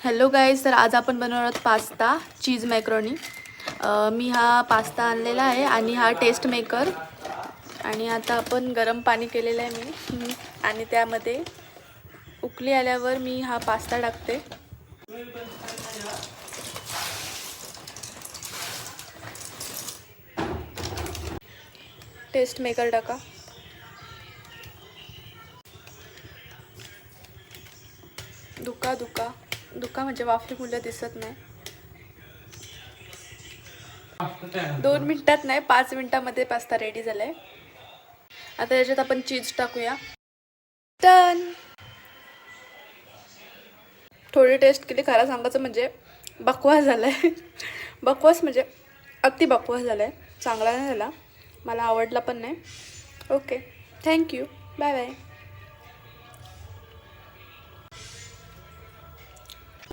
Hello guys, तर आज आपण बनवणार आहोत पास्ता चीज मॅक्रोनी. मी हा पास्ता आणलेला आहे आणि हा टेस्ट मेकर. आणि आता आपण गरम पाणी केलेलं आहे मी आणि त्यामध्ये उकळी आल्यावर मी हा पास्ता टाकते. टेस्ट मेकर टाका. दुका म्हणजे वाफी मुलं दिसत नाही. 2 मिनिटात नाही, 5 मिनिटामध्ये पास्ता रेडी झालाय. आता याच्यात आपण चीज टाकूया. डन. थोडी टेस्ट केली, खरं सांगायचं म्हणजे बकवास झालाय. बकवास म्हणजे अति बकवास झालाय, चांगला नाही झाला, मला आवडला पण नाही. Okay, thank you, bye bye.